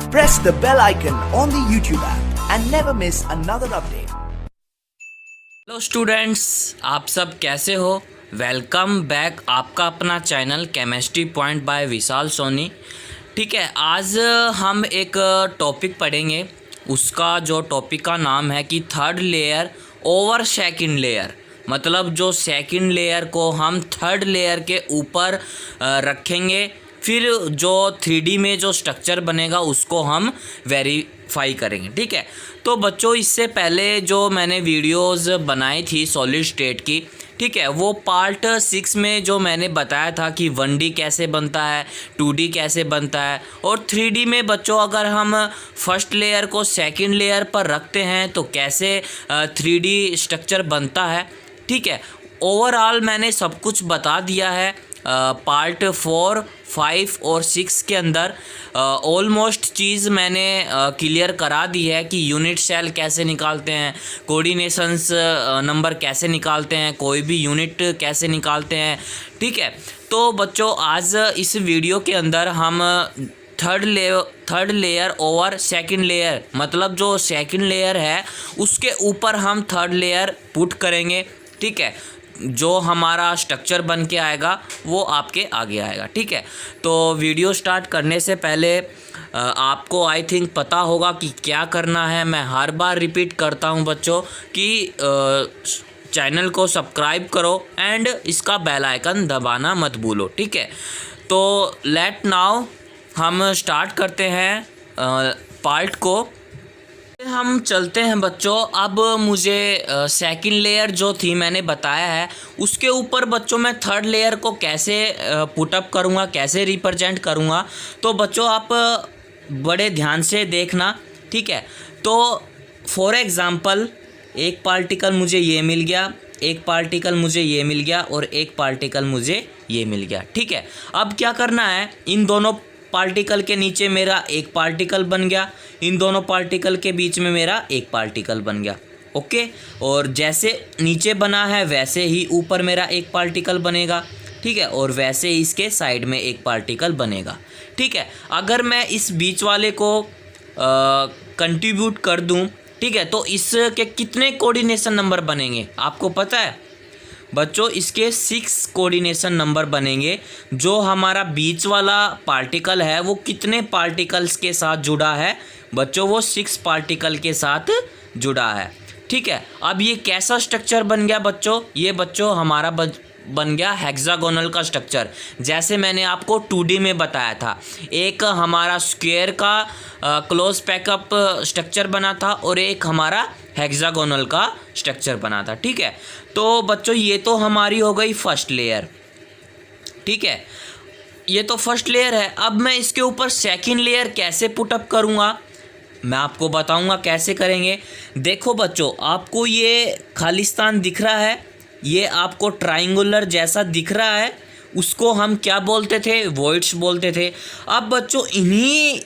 Press the bell icon on the YouTube app and never miss another update. Hello students, आप सब कैसे हो। Welcome back आपका अपना चैनल केमिस्ट्री पॉइंट बाय विशाल सोनी। ठीक है, आज हम एक टॉपिक पढ़ेंगे। उसका जो टॉपिक का नाम है कि third layer over second layer, मतलब जो सेकंड लेयर को हम थर्ड लेयर के ऊपर रखेंगे, फिर जो 3D में जो स्ट्रक्चर बनेगा उसको हम वेरीफाई करेंगे। ठीक है, तो बच्चों इससे पहले जो मैंने वीडियोस बनाई थी सॉलिड स्टेट की, ठीक है, वो पार्ट 6 में जो मैंने बताया था कि 1D कैसे बनता है, 2D कैसे बनता है, और 3D में बच्चों अगर हम फर्स्ट लेयर को सेकंड लेयर पर रखते हैं तो कैसे 3D स्ट्रक्चर बनता है। ठीक है, ओवरऑल मैंने सब कुछ बता दिया है पार्ट 4, 5 और 6 के अंदर। ऑलमोस्ट चीज़ मैंने क्लियर करा दी है कि यूनिट सेल कैसे निकालते हैं, कोऑर्डिनेशंस नंबर कैसे निकालते हैं, कोई भी यूनिट कैसे निकालते हैं। ठीक है, तो बच्चों आज इस वीडियो के अंदर हम third layer over second layer, मतलब जो सेकंड लेयर है उसके ऊपर हम थर्ड लेयर पुट करेंगे। ठीक है, जो हमारा स्ट्रक्चर बन के आएगा वो आपके आगे आएगा। ठीक है, तो वीडियो स्टार्ट करने से पहले आपको आई थिंक पता होगा कि क्या करना है। मैं हर बार रिपीट करता हूं बच्चों कि चैनल को सब्सक्राइब करो एंड इसका बेल आइकन दबाना मत भूलो। ठीक है, तो लेट नाउ हम स्टार्ट करते हैं पार्ट को। हम चलते हैं बच्चों। अब मुझे सेकंड लेयर जो थी मैंने बताया है, उसके ऊपर बच्चों मैं थर्ड लेयर को कैसे पुटअप करूँगा, कैसे रिप्रेजेंट करूँगा। तो बच्चों आप बड़े ध्यान से देखना। ठीक है, तो फॉर एग्ज़ाम्पल एक पार्टिकल मुझे ये मिल गया, एक पार्टिकल मुझे ये मिल गया और एक पार्टिकल मुझे ये मिल गया। ठीक है, अब क्या करना है, इन दोनों पार्टिकल के नीचे मेरा एक पार्टिकल बन गया, इन दोनों पार्टिकल के बीच में मेरा एक पार्टिकल बन गया। ओके, और जैसे नीचे बना है वैसे ही ऊपर मेरा एक पार्टिकल बनेगा। ठीक है, और वैसे ही इसके साइड में एक पार्टिकल बनेगा। ठीक है, अगर मैं इस बीच वाले को कंट्रीब्यूट कर दूं, ठीक है, तो इसके कितने कोऑर्डिनेशन नंबर बनेंगे आपको पता है बच्चों? इसके 6 कोऑर्डिनेशन नंबर बनेंगे। जो हमारा बीच वाला पार्टिकल है वो कितने पार्टिकल्स के साथ जुड़ा है बच्चों? वो 6 पार्टिकल के साथ जुड़ा है। ठीक है, अब ये कैसा स्ट्रक्चर बन गया बच्चों? ये बच्चों हमारा बन गया हेक्सागोनल का स्ट्रक्चर। जैसे मैंने आपको 2D में बताया था, एक हमारा स्क्वायर का क्लोज पैकअप स्ट्रक्चर बना था और एक हमारा हेक्सागोनल का स्ट्रक्चर बना था। ठीक है, तो बच्चों ये तो हमारी हो गई फर्स्ट लेयर। ठीक है, ये तो फर्स्ट लेयर है। अब मैं इसके ऊपर सेकंड लेयर कैसे पुटअप करूँगा मैं आपको बताऊँगा कैसे करेंगे। देखो बच्चों, आपको ये खालिस्तान दिख रहा है, ये आपको ट्राइंगुलर जैसा दिख रहा है, उसको हम क्या बोलते थे? वॉइड्स बोलते थे। अब बच्चों इन्हीं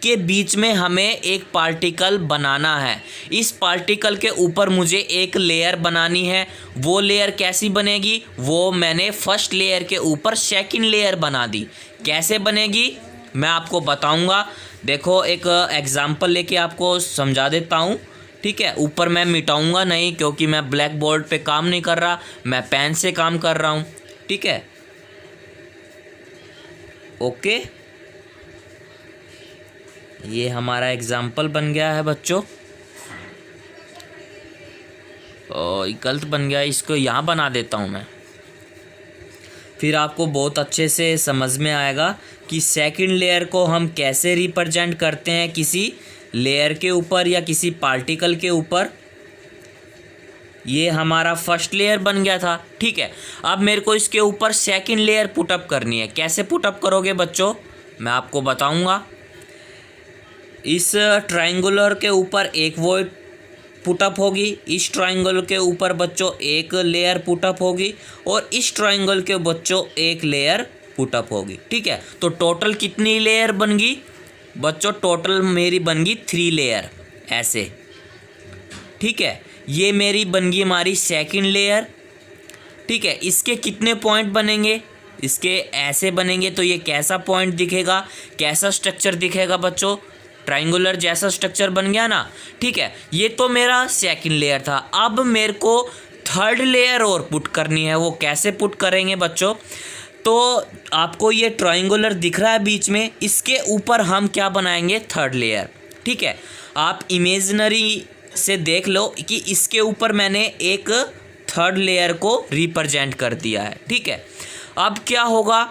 के बीच में हमें एक पार्टिकल बनाना है। इस पार्टिकल के ऊपर मुझे एक लेयर बनानी है। वो लेयर कैसी बनेगी? वो मैंने फर्स्ट लेयर के ऊपर सेकंड लेयर बना दी। कैसे बनेगी मैं आपको बताऊंगा। देखो एक एग्जांपल लेके आपको समझा देता हूँ। ठीक है, ऊपर मैं मिटाऊंगा नहीं क्योंकि मैं ब्लैक बोर्ड पे काम नहीं कर रहा, मैं पेन से काम कर रहा हूँ। ठीक है, ओके, ये हमारा एग्जाम्पल बन गया है बच्चों। गलत बन गया, इसको यहाँ बना देता हूँ मैं, फिर आपको बहुत अच्छे से समझ में आएगा कि सेकंड लेयर को हम कैसे रिप्रेजेंट करते हैं किसी लेयर के ऊपर या किसी पार्टिकल के ऊपर। ये हमारा फर्स्ट लेयर बन गया था। ठीक है, अब मेरे को इसके ऊपर सेकंड लेयर पुटअप करनी है। कैसे पुटअप करोगे बच्चों मैं आपको बताऊंगा। इस ट्रायंगुलर के ऊपर एक वॉइड पुटअप होगी, इस ट्रायंगल के ऊपर बच्चों एक लेयर पुटअप होगी और इस ट्रायंगल के बच्चों एक लेयर पुटअप होगी। ठीक है, तो टोटल कितनी लेयर बन गई बच्चों? टोटल मेरी बन गई 3 लेयर ऐसे। ठीक है, ये मेरी बन गई हमारी सेकंड लेयर। ठीक है, इसके कितने पॉइंट बनेंगे? इसके ऐसे बनेंगे। तो ये कैसा पॉइंट दिखेगा, कैसा स्ट्रक्चर दिखेगा बच्चों? ट्राइंगुलर जैसा स्ट्रक्चर बन गया ना, ठीक है। ये तो मेरा सेकंड लेयर था। अब मेरे को थर्ड लेयर और पुट करनी है। वो कैसे पुट करेंगे बच्चों? तो आपको ये ट्राइंगुलर दिख रहा है बीच में, इसके ऊपर हम क्या बनाएंगे? थर्ड लेयर, ठीक है। आप इमेजिनरी से देख लो कि इसके ऊपर मैंने एक थर्ड लेयर को रिप्रेजेंट कर दिया है, ठीक है। अब क्या होगा,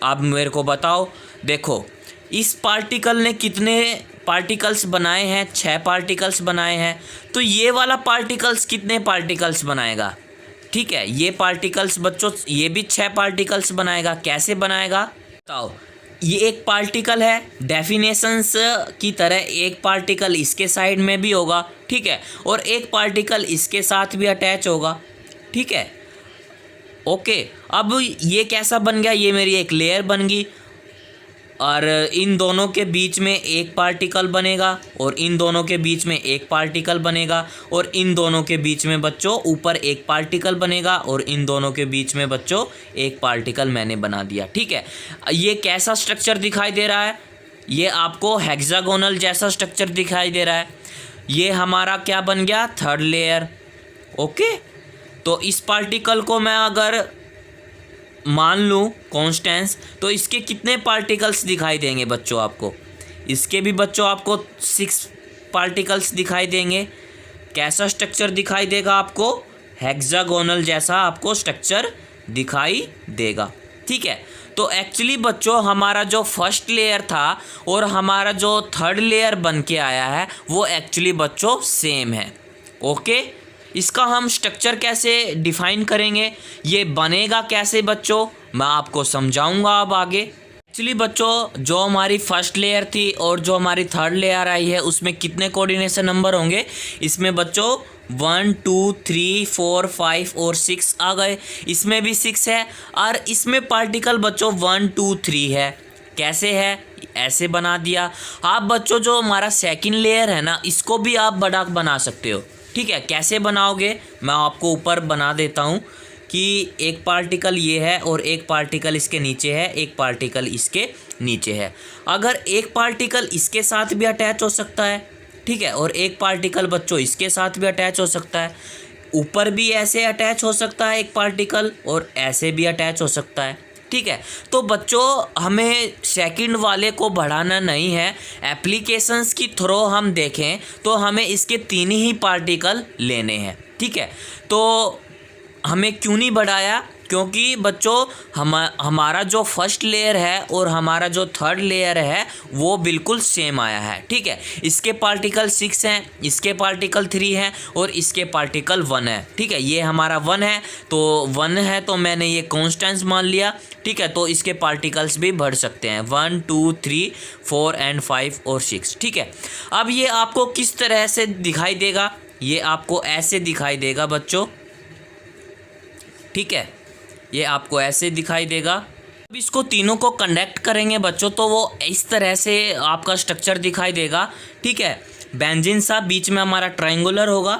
अब मेरे को बताओ। देखो, इस पार्टिकल ने कितने पार्टिकल्स बनाए हैं? 6 पार्टिकल्स बनाए हैं। तो ये वाला पार्टिकल्स कितने पार्टिकल्स बनाएगा? ठीक है, ये पार्टिकल्स बच्चों ये भी 6 पार्टिकल्स बनाएगा। कैसे बनाएगा बताओ? ये एक पार्टिकल है, डेफिनेशंस की तरह एक पार्टिकल इसके साइड में भी होगा, ठीक है, और एक पार्टिकल इसके साथ भी अटैच होगा, ठीक है। ओके, अब ये कैसा बन गया? ये मेरी एक लेयर बन गई, और इन दोनों के बीच में एक पार्टिकल बनेगा, और इन दोनों के बीच में एक पार्टिकल बनेगा, और इन दोनों के बीच में बच्चों ऊपर एक पार्टिकल बनेगा, और इन दोनों के बीच में बच्चों एक पार्टिकल मैंने बना दिया, ठीक है। ये कैसा स्ट्रक्चर दिखाई दे रहा है? ये आपको हेक्सागोनल जैसा स्ट्रक्चर दिखाई दे रहा है। ये हमारा क्या बन गया? Third layer. ओके, तो इस पार्टिकल को मैं अगर मान लूँ कॉन्स्टेंस, तो इसके कितने पार्टिकल्स दिखाई देंगे बच्चों आपको? इसके भी बच्चों आपको 6 पार्टिकल्स दिखाई देंगे। कैसा स्ट्रक्चर दिखाई देगा आपको? हेक्सागोनल जैसा आपको स्ट्रक्चर दिखाई देगा, ठीक है। तो एक्चुअली बच्चों हमारा जो फर्स्ट लेयर था और हमारा जो थर्ड लेयर बन के आया है वो एक्चुअली बच्चों सेम है। ओके, इसका हम स्ट्रक्चर कैसे डिफाइन करेंगे, ये बनेगा कैसे बच्चों, मैं आपको समझाऊंगा अब आगे। एक्चुअली बच्चों जो हमारी फर्स्ट लेयर थी और जो हमारी थर्ड लेयर आई है उसमें कितने कोऑर्डिनेशन नंबर होंगे? इसमें बच्चों 1 2 3 4 5 और 6 आ गए। इसमें भी 6 है, और इसमें पार्टिकल बच्चों 1 2 3 है। कैसे है? ऐसे बना दिया। आप बच्चों जो हमारा सेकंड लेयर है ना, इसको भी आप बड़ा बना सकते हो, ठीक है। कैसे बनाओगे मैं आपको ऊपर बना देता हूँ कि एक पार्टिकल ये है और एक पार्टिकल इसके नीचे है, एक पार्टिकल इसके नीचे है। अगर एक पार्टिकल इसके साथ भी अटैच हो सकता है, ठीक है, और एक पार्टिकल बच्चों इसके साथ भी अटैच हो सकता है। ऊपर भी ऐसे अटैच हो सकता है एक पार्टिकल, और ऐसे भी अटैच हो सकता है, ठीक है। तो बच्चों हमें सेकंड वाले को बढ़ाना नहीं है। एप्लीकेशंस की थ्रू हम देखें तो हमें इसके 3 ही पार्टिकल लेने हैं, ठीक है। तो हमें क्यों नहीं बढ़ाया? क्योंकि बच्चों हमारा जो फर्स्ट लेयर है और हमारा जो थर्ड लेयर है वो बिल्कुल सेम आया है, ठीक है। इसके पार्टिकल 6 हैं, इसके पार्टिकल 3 हैं, और इसके पार्टिकल 1 है, ठीक है। ये हमारा 1 है, तो 1 है तो मैंने ये कॉन्स्टेंट मान लिया, ठीक है। तो इसके पार्टिकल्स भी बढ़ सकते हैं 1 2 3 4 एंड 5 और 6, ठीक है। अब ये आपको किस तरह से दिखाई देगा? ये आपको ऐसे दिखाई देगा बच्चों, ठीक है। ये आपको ऐसे दिखाई देगा। अब इसको तीनों को कनेक्ट करेंगे बच्चों तो वो इस तरह से आपका स्ट्रक्चर दिखाई देगा, ठीक है। बेंजीन सा बीच में हमारा ट्रायंगुलर होगा,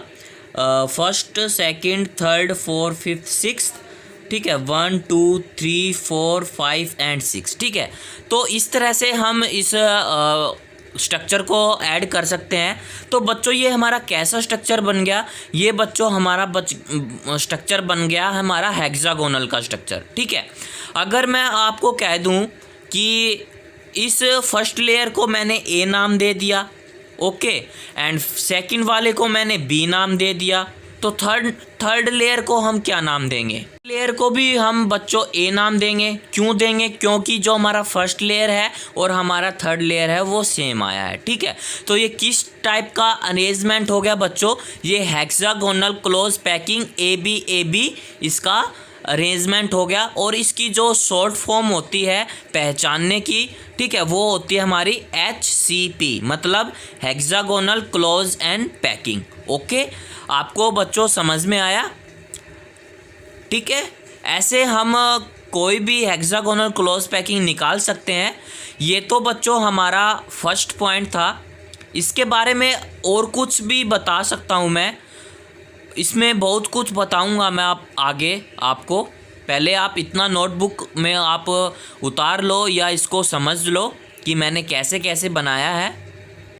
first second third fourth fifth sixth, ठीक है, 1 2 3 4 5 एंड 6, ठीक है। तो इस तरह से हम इस स्ट्रक्चर को ऐड कर सकते हैं। तो बच्चों ये हमारा कैसा स्ट्रक्चर बन गया? ये बच्चों हमारा स्ट्रक्चर बन गया हमारा हेक्सागोनल का स्ट्रक्चर, ठीक है। अगर मैं आपको कह दूं कि इस फर्स्ट लेयर को मैंने ए नाम दे दिया, ओके, एंड सेकंड वाले को मैंने बी नाम दे दिया, तो थर्ड लेयर को हम क्या नाम देंगे? लेयर को भी हम बच्चों ए नाम देंगे। क्यों देंगे? क्योंकि जो हमारा फर्स्ट लेयर है और हमारा थर्ड लेयर है वो सेम आया है, ठीक है। तो ये किस टाइप का अरेंजमेंट हो गया बच्चों? ये hexagonal close packing A B इसका अरेंजमेंट हो गया। और इसकी जो शॉर्ट फॉर्म होती है पहचानने की, ठीक है, वो होती है हमारी HCP, मतलब hexagonal close and packing. Okay, आपको बच्चों समझ में आया? ठीक है, ऐसे हम कोई भी हेक्सागोनल क्लोज पैकिंग निकाल सकते हैं। ये तो बच्चों हमारा फर्स्ट पॉइंट था। इसके बारे में और कुछ भी बता सकता हूँ मैं, इसमें बहुत कुछ बताऊंगा मैं आगे आपको। पहले आप इतना नोटबुक में आप उतार लो या इसको समझ लो कि मैंने कैसे कैसे बनाया है,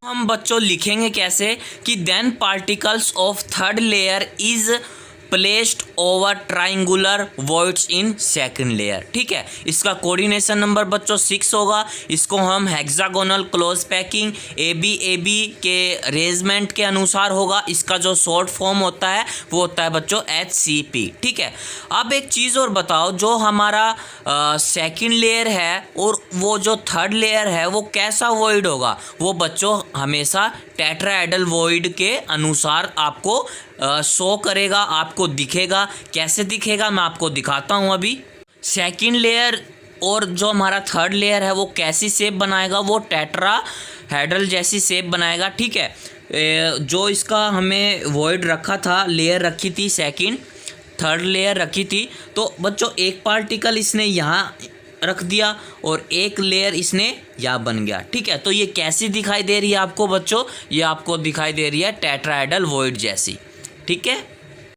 हम बच्चों लिखेंगे कैसे कि then particles of third layer is placed over triangular voids in second layer. ठीक है, इसका कोऑर्डिनेशन नंबर बच्चों 6 होगा। इसको हम हेक्सागोनल क्लोज पैकिंग AB के अरेंजमेंट के अनुसार होगा। इसका जो शॉर्ट फॉर्म होता है वो होता है बच्चों HCP। ठीक है, अब एक चीज़ और बताओ, जो हमारा सेकंड लेयर है और वो जो थर्ड लेयर है वो कैसा वॉइड होगा? वो बच्चों हमेशा टेट्राहेड्रल वॉइड के अनुसार आपको शो करेगा, आपको दिखेगा। कैसे दिखेगा मैं आपको दिखाता हूँ। अभी सेकंड लेयर और जो हमारा थर्ड लेयर है वो कैसी शेप बनाएगा? वो टेट्राहेड्रल जैसी शेप बनाएगा। ठीक है, जो इसका हमें वॉइड रखा था, लेयर रखी थी सेकंड थर्ड लेयर रखी थी, तो बच्चों एक पार्टिकल इसने यहाँ रख दिया और एक लेयर इसने यहाँ बन गया। ठीक है, तो ये कैसी दिखाई दे रही है आपको बच्चों? ये आपको दिखाई दे रही है टेट्राहेड्रल वॉइड जैसी। ठीक है,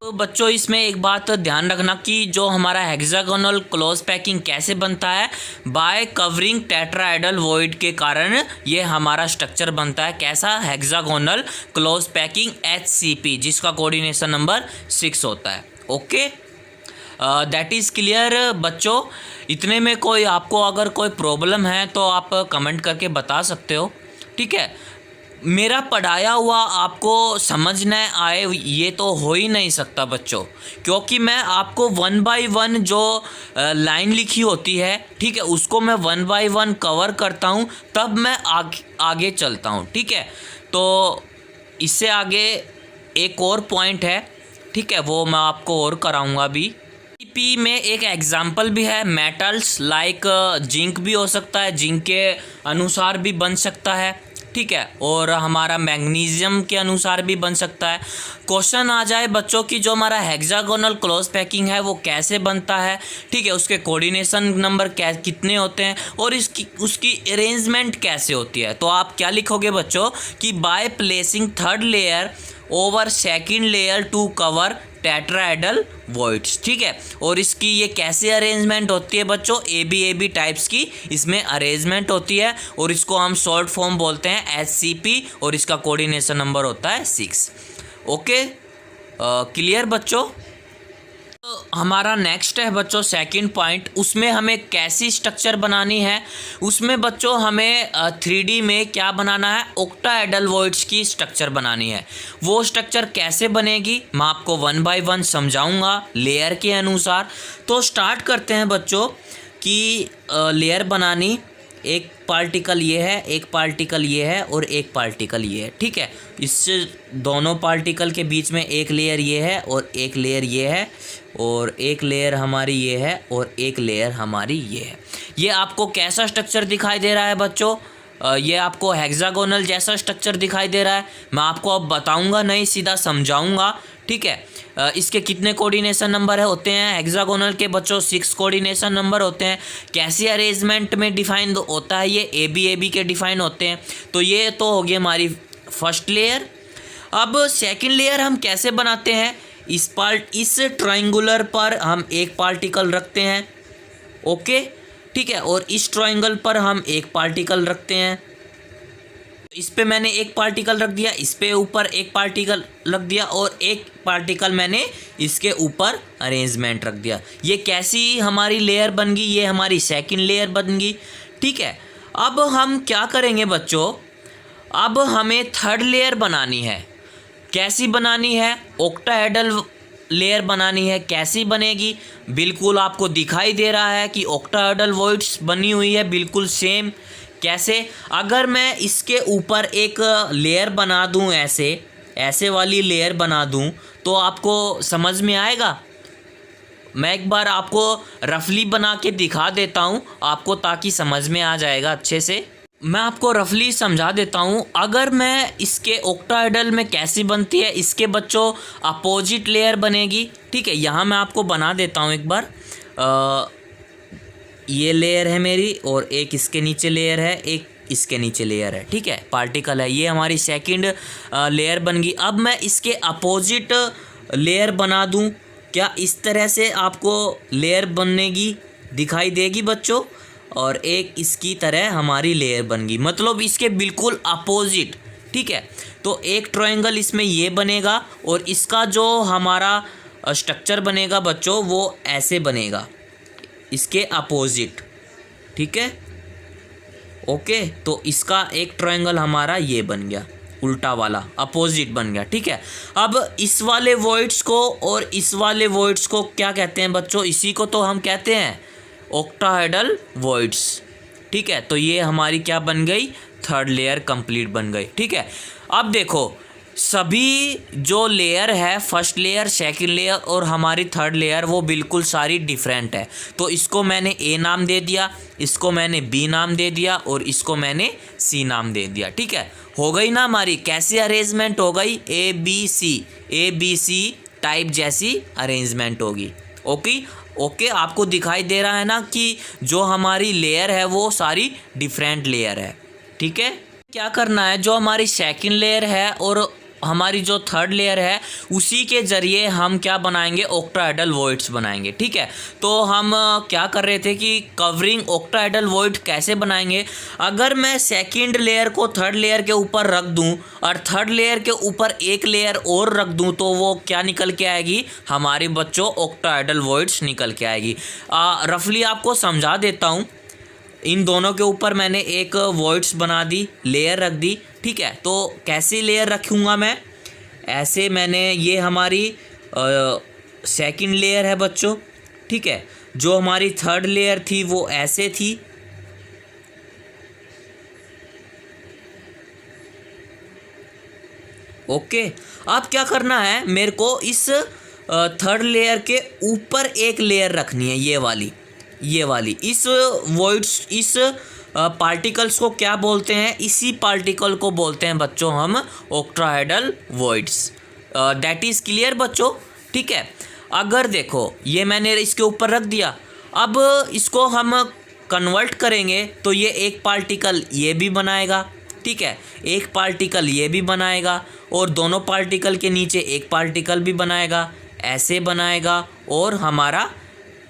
तो बच्चों इसमें एक बात ध्यान रखना कि जो हमारा हेक्सागोनल क्लोज पैकिंग कैसे बनता है, बाय कवरिंग टेट्राहेड्रल वॉइड के कारण ये हमारा स्ट्रक्चर बनता है। कैसा? हेक्सागोनल क्लोज पैकिंग HCP, जिसका कोऑर्डिनेशन नंबर 6 होता है। ओके, दैट इज़ क्लियर बच्चों। इतने में कोई आपको अगर कोई प्रॉब्लम है तो आप कमेंट करके बता सकते हो। ठीक है, मेरा पढ़ाया हुआ आपको समझ न आए ये तो हो ही नहीं सकता बच्चों, क्योंकि मैं आपको 1 बाय 1 जो लाइन लिखी होती है, ठीक है, उसको मैं 1 बाय 1 कवर करता हूँ, तब मैं आगे चलता हूँ। ठीक है, तो इससे आगे एक और पॉइंट है, ठीक है, वो मैं आपको और कराऊंगा अभी। पी में एक एग्जाम्पल भी है, मेटल्स लाइक जिंक भी हो सकता है, जिंक के अनुसार भी बन सकता है। ठीक है, और हमारा मैग्नीशियम के अनुसार भी बन सकता है। क्वेश्चन आ जाए बच्चों की जो हमारा हेक्सागोनल क्लोज पैकिंग है वो कैसे बनता है, ठीक है, उसके कोऑर्डिनेशन नंबर कितने होते हैं और उसकी अरेंजमेंट कैसे होती है, तो आप क्या लिखोगे बच्चों कि by placing third layer over second layer to cover tetrahedral voids. ठीक है, और इसकी ये कैसे अरेंजमेंट होती है बच्चों? AB टाइप्स की इसमें अरेंजमेंट होती है और इसको हम शॉर्ट फॉर्म बोलते हैं HCP और इसका कोऑर्डिनेशन नंबर होता है 6। ओके, क्लियर बच्चों? तो हमारा नेक्स्ट है बच्चों सेकंड पॉइंट, उसमें हमें कैसी स्ट्रक्चर बनानी है? उसमें बच्चों हमें 3D में क्या बनाना है? ऑक्टाहेड्रल वॉइड्स की स्ट्रक्चर बनानी है। वो स्ट्रक्चर कैसे बनेगी मैं आपको 1 बाय 1 समझाऊंगा लेयर के अनुसार। तो स्टार्ट करते हैं बच्चों कि लेयर बनानी। एक पार्टिकल ये है, एक पार्टिकल ये है और एक पार्टिकल ये है। ठीक है, इस दोनों पार्टिकल के बीच में एक लेयर ये है और एक लेयर ये है और एक लेयर हमारी ये है और एक लेयर हमारी ये है। ये आपको कैसा स्ट्रक्चर दिखाई दे रहा है बच्चों? ये आपको हेक्सागोनल जैसा स्ट्रक्चर दिखाई दे रहा है। मैं आपको अब बताऊंगा नहीं, सीधा समझाऊंगा। ठीक है, इसके कितने कोऑर्डिनेशन नंबर होते हैं? हेक्सागोनल के बच्चों 6 कोऑर्डिनेशन नंबर होते हैं। कैसी अरेंजमेंट में डिफाइन होता है? ये AB के डिफाइन होते हैं। तो ये तो हो गई हमारी फर्स्ट लेयर। अब सेकंड लेयर हम कैसे बनाते हैं? इस ट्रायंगुलर पर हम एक पार्टिकल रखते हैं। ओके, ठीक है, और इस ट्रायंगल पर हम एक पार्टिकल रखते हैं। इस पे मैंने एक पार्टिकल रख दिया, इस पे ऊपर एक पार्टिकल रख दिया और एक पार्टिकल मैंने इसके ऊपर अरेंजमेंट रख दिया। ये कैसी हमारी लेयर बन गई? ये हमारी सेकंड लेयर बन गई। ठीक है, अब हम क्या करेंगे बच्चों? अब हमें थर्ड लेयर बनानी है। कैसी बनानी है? ऑक्टाहेड्रल लेयर बनानी है। कैसी बनेगी? बिल्कुल आपको दिखाई दे रहा है कि ऑक्टाहेड्रल वॉइड्स बनी हुई है, बिल्कुल सेम। कैसे? अगर मैं इसके ऊपर एक लेयर बना दूं, ऐसे वाली लेयर बना दूं, तो आपको समझ में आएगा? मैं एक बार आपको रफली बना के दिखा देता हूं आपको, ताकि समझ में आ जाएगा अच्छे से। मैं आपको रफली समझा देता हूं। अगर मैं इसके ऑक्टाहेड्रल में कैसी बनती है, इसके बच्चों अपोजिट लेयर बनेगी। ठीक है, यहाँ मैं आपको बना देता हूं एक बार। ये लेयर है मेरी और एक इसके नीचे लेयर है, एक इसके नीचे लेयर है। ठीक है, पार्टिकल है, ये हमारी सेकंड लेयर बन गई। अब मैं इसके अपोजिट लेयर बना दूं, क्या इस तरह से आपको लेयर बनेगी, दिखाई देगी बच्चों? और एक इसकी तरह हमारी लेयर बन गई, मतलब इसके बिल्कुल अपोजिट। ठीक है। तो एक ट्रायंगल इसमें ये बनेगा और इसका जो हमारा स्ट्रक्चर बनेगा बच्चों वो ऐसे बनेगा, इसके अपोजिट, ठीक है। ओके, तो इसका एक ट्रायंगल हमारा ये बन गया, उल्टा वाला अपोजिट बन गया, ठीक है। अब इस वाले वॉइड्स को और इस वाले वॉइड्स को क्या कहते हैं बच्चों? इसी को तो हम कहते हैं ऑक्टाहेड्रल वॉइड्स, ठीक है। तो ये हमारी क्या बन गई? थर्ड लेयर कंप्लीट बन गई, ठीक है। अब देखो सभी जो लेयर है, फर्स्ट लेयर, सेकंड लेयर और हमारी थर्ड लेयर, वो बिल्कुल सारी डिफरेंट है। तो इसको मैंने ए नाम दे दिया, इसको मैंने बी नाम दे दिया और इसको मैंने सी नाम दे दिया, ठीक है। हो गई ना हमारी? कैसी अरेंजमेंट हो गई? ए बी सी टाइप जैसी अरेंजमेंट होगी। ओके, आपको दिखाई दे रहा है ना कि जो हमारी लेयर है वो सारी डिफरेंट लेयर है, ठीक है। क्या करना है, जो हमारी सेकंड लेयर है और हमारी जो थर्ड लेयर है उसी के ज़रिए हम क्या बनाएंगे? ऑक्टाहेड्रल वॉइड्स बनाएंगे, ठीक है। तो हम क्या कर रहे थे कि कवरिंग ऑक्टाहेड्रल वॉइड कैसे बनाएंगे? अगर मैं सेकंड लेयर को थर्ड लेयर के ऊपर रख दूं और थर्ड लेयर के ऊपर एक लेयर और रख दूं तो वो क्या निकल के आएगी? हमारी बच्चों ऑक्टाहेड्रल वॉइड्स निकल के आएगी। रफली आपको समझा देता हूँ। इन दोनों के ऊपर मैंने एक वॉइड्स बना दी, लेयर रख दी, ठीक है। तो कैसी लेयर रखूँगा मैं? ऐसे मैंने, ये हमारी सेकंड लेयर है बच्चों, ठीक है। जो हमारी थर्ड लेयर थी वो ऐसे थी, ओके। अब क्या करना है मेरे को? इस थर्ड लेयर के ऊपर एक लेयर रखनी है, ये वाली। इस वॉइड्स, इस पार्टिकल्स को क्या बोलते हैं? इसी पार्टिकल को बोलते हैं बच्चों हम octahedral voids. That is clear बच्चों, ठीक है। अगर देखो ये मैंने इसके ऊपर रख दिया, अब इसको हम कन्वर्ट करेंगे तो ये एक पार्टिकल ये भी बनाएगा, ठीक है, एक पार्टिकल ये भी बनाएगा और दोनों पार्टिकल के नीचे एक पार्टिकल भी बनाएगा, ऐसे बनाएगा और हमारा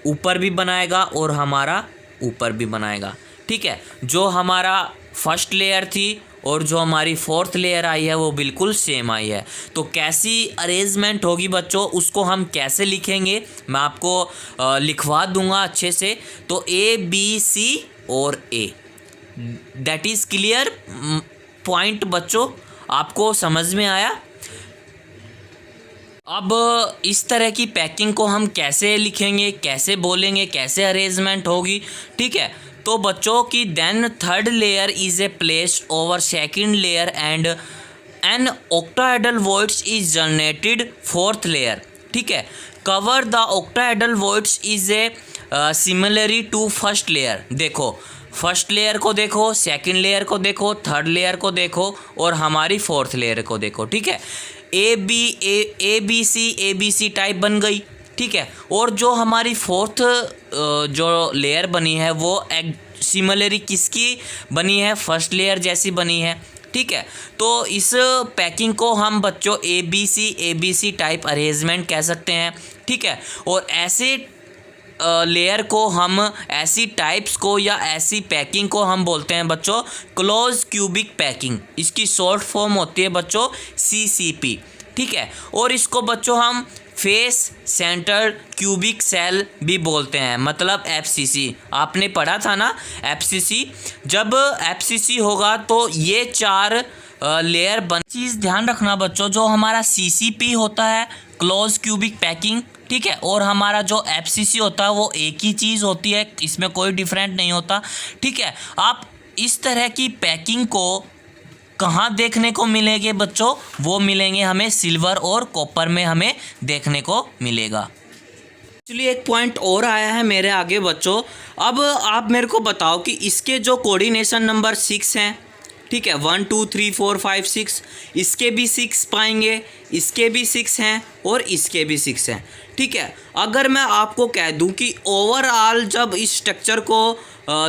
ऊपर भी बनाएगा और हमारा ऊपर भी बनाएगा, ठीक है। जो हमारा फर्स्ट लेयर थी और जो हमारी फोर्थ लेयर आई है वो बिल्कुल सेम आई है। तो कैसी अरेंजमेंट होगी बच्चों, उसको हम कैसे लिखेंगे मैं आपको लिखवा दूंगा अच्छे से। तो ए बी सी और ए, दैट इज़ क्लियर पॉइंट बच्चों, आपको समझ में आया? अब इस तरह की पैकिंग को हम कैसे लिखेंगे, कैसे बोलेंगे, कैसे अरेंजमेंट होगी, ठीक है। तो बच्चों की then third layer is a placed over second layer and an octahedral voids is generated fourth layer, ठीक है। Cover the octahedral voids is a similarly to first layer. देखो फर्स्ट लेयर को देखो, सेकंड लेयर को देखो, third layer को देखो और हमारी फोर्थ लेयर को देखो, ठीक है। ए बी सी टाइप बन गई, ठीक है। और जो हमारी फोर्थ जो लेयर बनी है वो सिमिलरी किसकी बनी है? फर्स्ट लेयर जैसी बनी है, ठीक है। तो इस पैकिंग को हम बच्चों A B C type arrangement कह सकते हैं, ठीक है। और ऐसे लेयर को हम, ऐसी टाइप्स को या ऐसी पैकिंग को हम बोलते हैं बच्चों क्लोज क्यूबिक पैकिंग। इसकी शॉर्ट फॉर्म होती है बच्चों CCP, ठीक है। और इसको बच्चों हम फेस सेंटर क्यूबिक सेल भी बोलते हैं, मतलब FCC। आपने पढ़ा था ना FCC? जब FCC होगा तो ये चार लेयर बन। चीज़ ध्यान रखना बच्चों, जो हमारा CCP होता है क्लोज क्यूबिक पैकिंग, ठीक है, और हमारा जो FCC होता है वो एक ही चीज़ होती है, इसमें कोई डिफरेंट नहीं होता, ठीक है। आप इस तरह की पैकिंग को कहाँ देखने को मिलेंगे बच्चों? वो मिलेंगे हमें सिल्वर और कॉपर में हमें देखने को मिलेगा। चलिए एक पॉइंट और आया है मेरे आगे बच्चों। अब आप मेरे को बताओ कि इसके जो कोऑर्डिनेशन नंबर 6 हैं, ठीक है, 1 2 3 4 5 6, इसके भी 6 पाएंगे, इसके भी 6 हैं और इसके भी 6 हैं, ठीक है। अगर मैं आपको कह दूं कि ओवरऑल जब इस स्ट्रक्चर को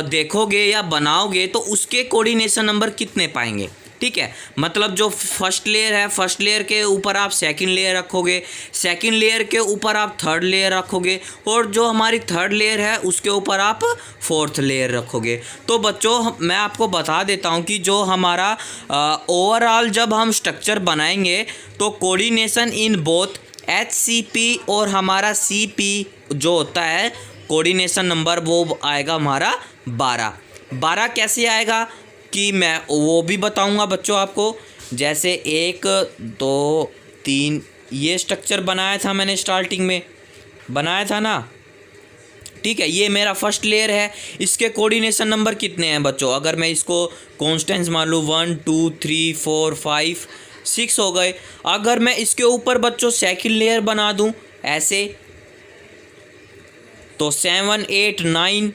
देखोगे या बनाओगे तो उसके कोऑर्डिनेशन नंबर कितने पाएंगे? ठीक है, मतलब जो फर्स्ट लेयर है, फर्स्ट लेयर के ऊपर आप सेकंड लेयर रखोगे, सेकंड लेयर के ऊपर आप थर्ड लेयर रखोगे, और जो हमारी थर्ड लेयर है उसके ऊपर आप फोर्थ लेयर रखोगे। तो बच्चों मैं आपको बता देता हूँ कि जो हमारा ओवरऑल जब हम स्ट्रक्चर बनाएंगे तो कोऑर्डिनेशन इन बोथ HCP और हमारा CP जो होता है कोऑर्डिनेशन नंबर, वो आएगा हमारा 12 कैसे आएगा कि मैं वो भी बताऊंगा बच्चों आपको। जैसे 1 2 3 ये स्ट्रक्चर बनाया था मैंने, स्टार्टिंग में बनाया था ना, ठीक है। ये मेरा फर्स्ट लेयर है, इसके कोऑर्डिनेशन नंबर कितने हैं बच्चों, अगर मैं इसको कॉन्स्टेंट्स मान लूँ 1 2 3 4 5 6 हो गए। अगर मैं इसके ऊपर बच्चों सेकंड लेयर बना दूं ऐसे तो 7 8 9,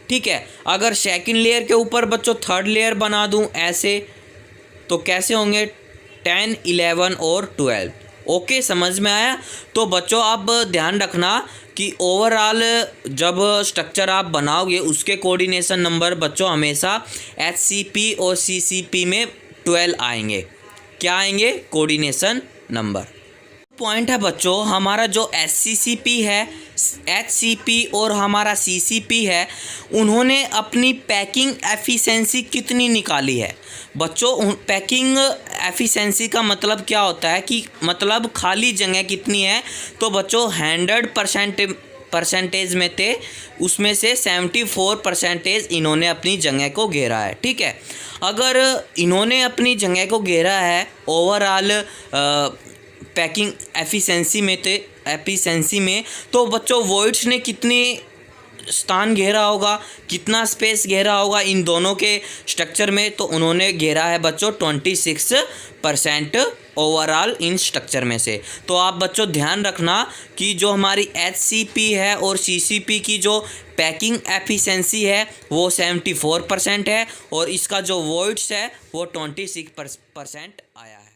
ठीक है। अगर सेकंड लेयर के ऊपर बच्चों थर्ड लेयर बना दूं ऐसे तो कैसे होंगे 10 11 और 12। ओके, समझ में आया। तो बच्चों आप ध्यान रखना कि ओवरऑल जब स्ट्रक्चर आप बनाओगे उसके कोऑर्डिनेशन नंबर बच्चों हमेशा HCP और CCP में 12 आएंगे। क्या आएंगे? Coordination number. पॉइंट है बच्चों, हमारा जो SCCP है, HCP और हमारा CCP है, उन्होंने अपनी पैकिंग एफिशिएंसी कितनी निकाली है। बच्चों पैकिंग एफिशिएंसी का मतलब क्या होता है कि मतलब खाली जगह कितनी है। तो बच्चों 100% में थे, उसमें से 74% इन्होंने अपनी जगह को घेरा है, ठीक है। अगर इन्होंने अपनी जगह को घेरा है ओवरऑल पैकिंग एफिशिएंसी में तो बच्चों वॉइड्स ने कितने स्थान घेरा होगा, कितना स्पेस घेरा होगा इन दोनों के स्ट्रक्चर में, तो उन्होंने घेरा है बच्चों 26% ओवरऑल इन स्ट्रक्चर में से। तो आप बच्चों ध्यान रखना कि जो हमारी HCP है और CCP की जो पैकिंग एफिशिएंसी है वो 74% है और इसका जो वॉइड्स है वो 26% आया है।